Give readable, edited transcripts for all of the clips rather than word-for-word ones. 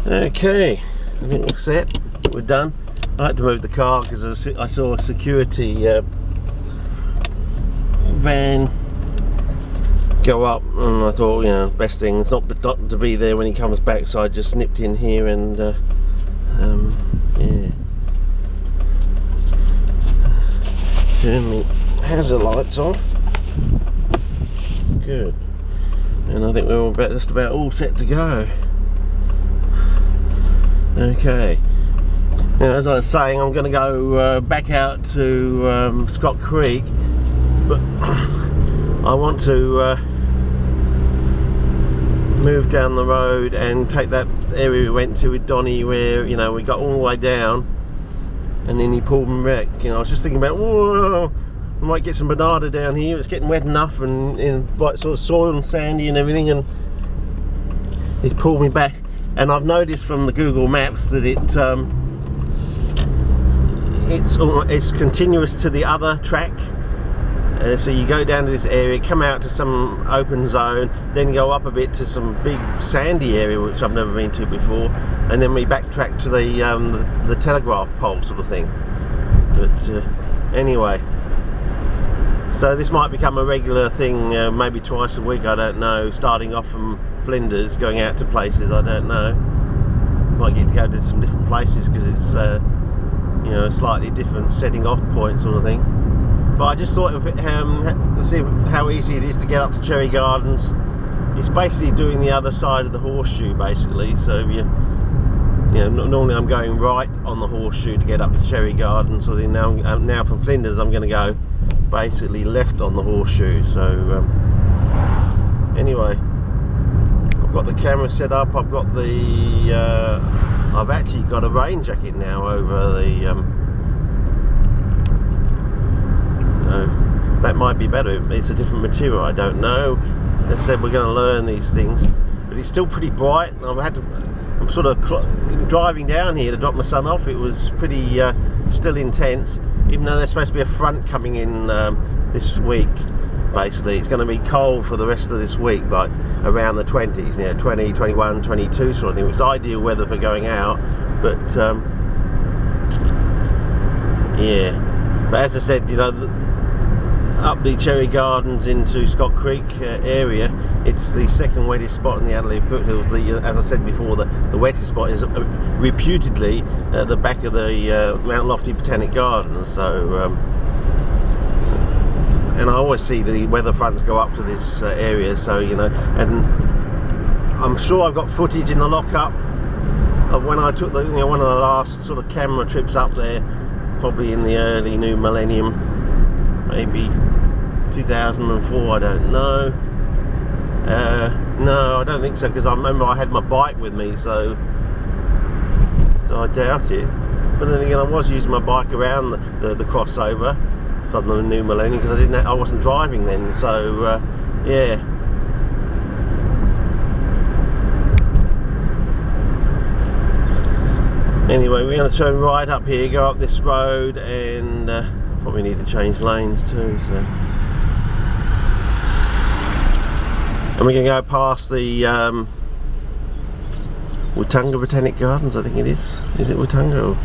Okay, I think we're set. We're done. I had to move the car because I saw a security van go up, and I thought, you know, best thing is not to be there when he comes back, so I just nipped in here and yeah. Turn the hazard lights off. Good. And I think we're just about all set to go. Okay. Now, as I was saying, I'm going to go back out to Scott Creek, but I want to move down the road and take that area we went to with Donnie, where, you know, we got all the way down and then he pulled me back. You know, I was just thinking about, whoa, I might get some banana down here. It's getting wet enough and like sort of soil and sandy and everything, and he's pulled me back. And I've noticed from the Google Maps that it's continuous to the other track. So you go down to this area, come out to some open zone, then go up a bit to some big sandy area which I've never been to before, and then we backtrack to the telegraph pole sort of thing. But anyway, so this might become a regular thing, maybe twice a week, I don't know, starting off from Flinders, going out to places, I don't know. Might get to go to some different places because it's you know, a slightly different setting off point sort of thing. But I just thought of it, see how easy it is to get up to Cherry Gardens. It's basically doing the other side of the horseshoe, basically. So you know, normally I'm going right on the horseshoe to get up to Cherry Gardens. So then now from Flinders I'm going to go basically left on the horseshoe. So anyway, I've got the camera set up. I've got the I've actually got a rain jacket now over the so that might be better. It's a different material, I don't know. They said we're going to learn these things, but it's still pretty bright. I'm sort of driving down here to drop my son off. It was pretty still intense, even though there's supposed to be a front coming in this week. Basically, it's going to be cold for the rest of this week, like around the 20s, you know, 20, 21, 22 sort of thing. It's ideal weather for going out, but yeah. But as I said, you know, up the Cherry Gardens into Scott Creek area, it's the second wettest spot in the Adelaide foothills. As I said before, the wettest spot is reputedly at the back of the Mount Lofty Botanic Gardens. So and I always see the weather fronts go up to this area, so, you know, and I'm sure I've got footage in the lockup of when I took one of the last sort of camera trips up there, probably in the early new millennium, maybe 2004, I don't know. No, I don't think so, because I remember I had my bike with me, so I doubt it. But then again, I was using my bike around the crossover from the new millennium, because I wasn't driving then, so yeah. Anyway, we're going to turn right up here, go up this road, and probably need to change lanes too. So, and we're going to go past the Wahtunga Botanic Gardens, I think it is. Is it Wahtunga? Or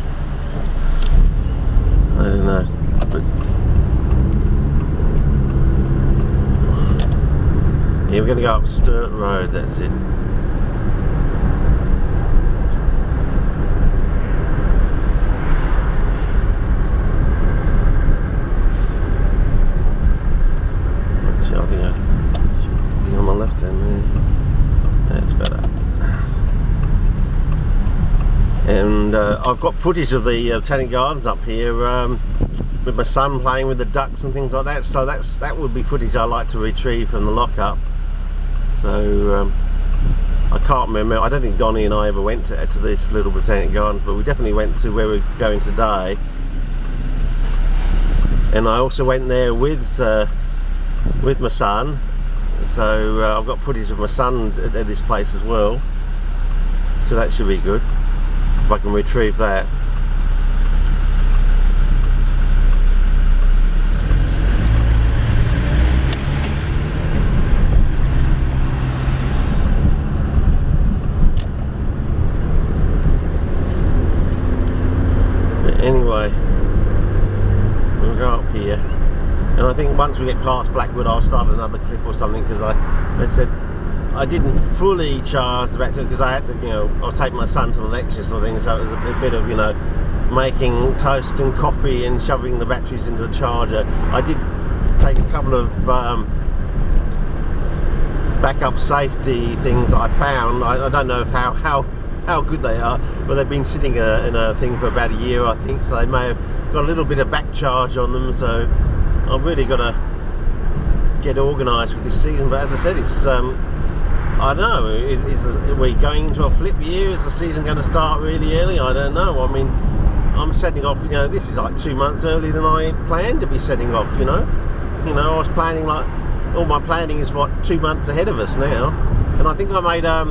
I don't know. But yeah, we're going to go up Sturt Road. That's it. I think I should be on the left hand there. That's better. And I've got footage of the Botanic Gardens up here with my son playing with the ducks and things like that. So that would be footage I like to retrieve from the lockup. So I can't remember. I don't think Donnie and I ever went to this little Botanic Gardens, but we definitely went to where we're going today. And I also went there with my son, so I've got footage of my son at this place as well, so that should be good if I can retrieve that. I think once we get past Blackwood, I'll start another clip or something, because I said I didn't fully charge the battery because I had to, I'll take my son to the lecture sort of thing, so it was a bit of, making toast and coffee and shoving the batteries into the charger. I did take a couple of backup safety things I found. I don't know how good they are, but they've been sitting in a thing for about a year, I think, so they may have got a little bit of back charge on them, so I've really got to get organised for this season. But as I said, it's I don't know, are we going into a flip year? Is the season going to start really early? I don't know. I mean, I'm setting off, this is like 2 months earlier than I planned to be setting off, I was planning, like, all my planning is 2 months ahead of us now, and I think I made a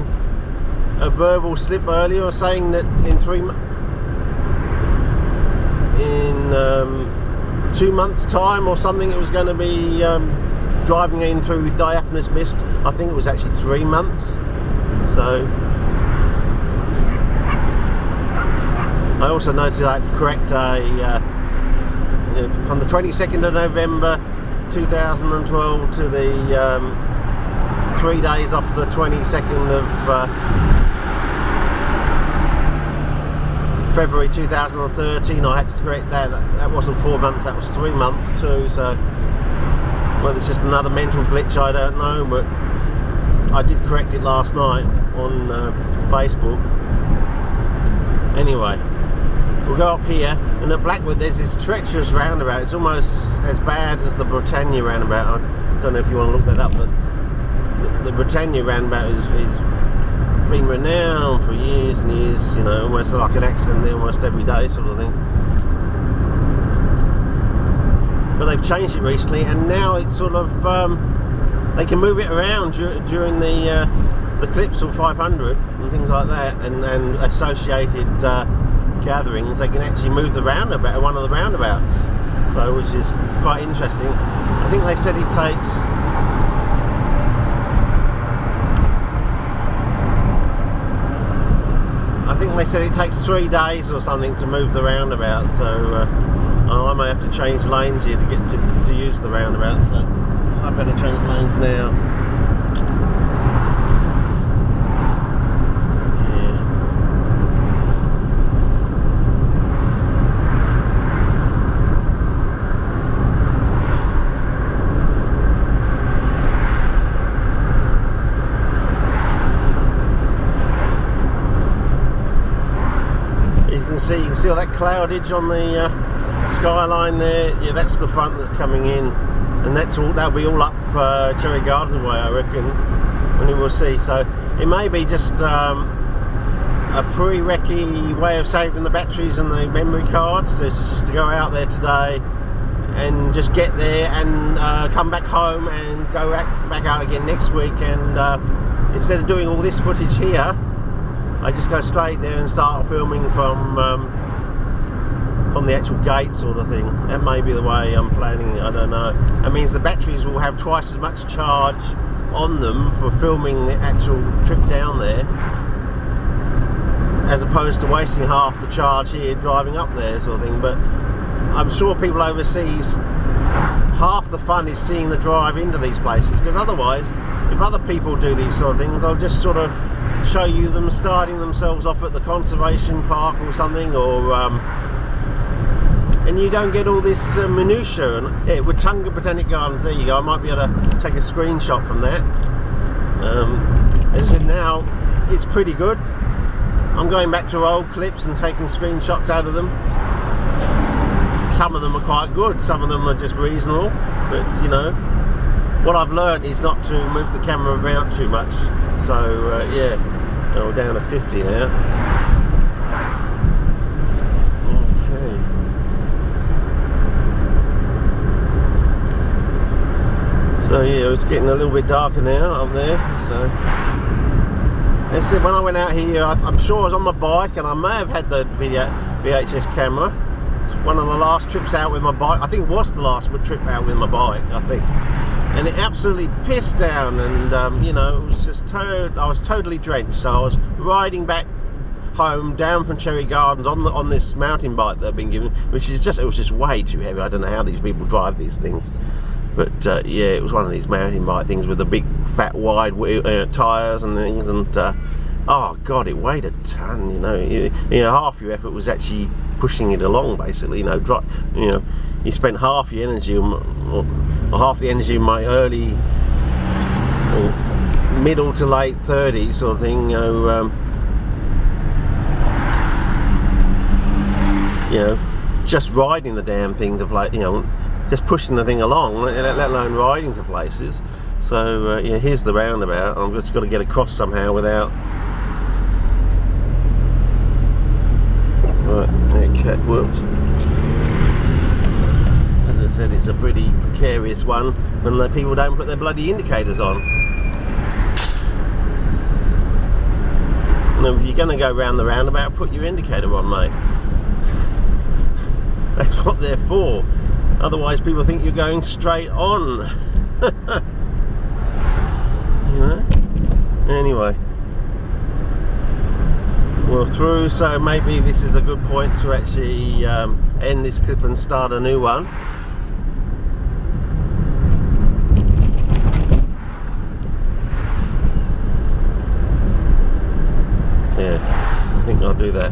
verbal slip earlier saying that in 2 months time or something it was going to be driving in through diaphanous mist. I think it was actually 3 months. So I also noticed I had to correct from the 22nd of November 2012 to the 3 days off the 22nd of February 2013. I had to correct that. That wasn't 4 months, that was 3 months too. So, well, it's just another mental glitch, I don't know, but I did correct it last night on Facebook. Anyway, we'll go up here, and at Blackwood there's this treacherous roundabout. It's almost as bad as the Britannia roundabout. I don't know if you want to look that up, but the Britannia roundabout is been renowned for years and years, almost like an accident almost every day sort of thing. But they've changed it recently, and now it's sort of they can move it around during the clips of 500 and things like that, and associated gatherings. They can actually move the roundabout, one of the roundabouts, so which is quite interesting. I think they said it takes they said it takes 3 days or something to move the roundabout, so I may have to change lanes here to get to use the roundabout, so I better change lanes now. You can see all that cloudage on the skyline there. Yeah, that's the front that's coming in, and that'll be all up Cherry Gardens way, I reckon, and we will see. So it may be just a pre-recce way of saving the batteries and the memory cards. So it's just to go out there today and just get there and come back home and go back out again next week, and instead of doing all this footage here, I just go straight there and start filming from the actual gate sort of thing. That may be the way I'm planning it, I don't know. It means the batteries will have twice as much charge on them for filming the actual trip down there, as opposed to wasting half the charge here driving up there sort of thing. But I'm sure people overseas, half the fun is seeing the drive into these places, because otherwise, if other people do these sort of things, they'll just sort of show you them starting themselves off at the conservation park or something, or and you don't get all this minutiae. And yeah, Watunga Botanic Gardens, there you go. I might be able to take a screenshot from that. As I said, now it's pretty good. I'm going back to old clips and taking screenshots out of them. Some of them are quite good, some of them are just reasonable, but what I've learned is not to move the camera around too much. So yeah, we're down to 50 now. Okay. So yeah, it's getting a little bit darker now up there. So that's it. When I went out here, I'm sure I was on my bike, and I may have had the VHS camera. It's one of the last trips out with my bike. I think it was the last trip out with my bike, I think. And it absolutely pissed down, and it was just I was totally drenched. So I was riding back home down from Cherry Gardens on this mountain bike that I've been given, which is it was just way too heavy. I don't know how these people drive these things. But yeah, it was one of these mountain bike things with the big fat wide wheel, tyres and things, and oh god, it weighed a ton. You know, half your effort was actually pushing it along, basically. You know, you spent half your energy, or half the energy in my early, or middle to late 30s sort of thing. You know, just riding the damn thing to play. You know, just pushing the thing along, let alone riding to places. So yeah, here's the roundabout. I've just got to get across somehow without. Right, okay, whoops. As I said, it's a pretty precarious one when the people don't put their bloody indicators on. Now, if you're going to go round the roundabout, put your indicator on, mate. That's what they're for. Otherwise people think you're going straight on. You know? Anyway, we're through, so maybe this is a good point to actually end this clip and start a new one. Yeah, I think I'll do that.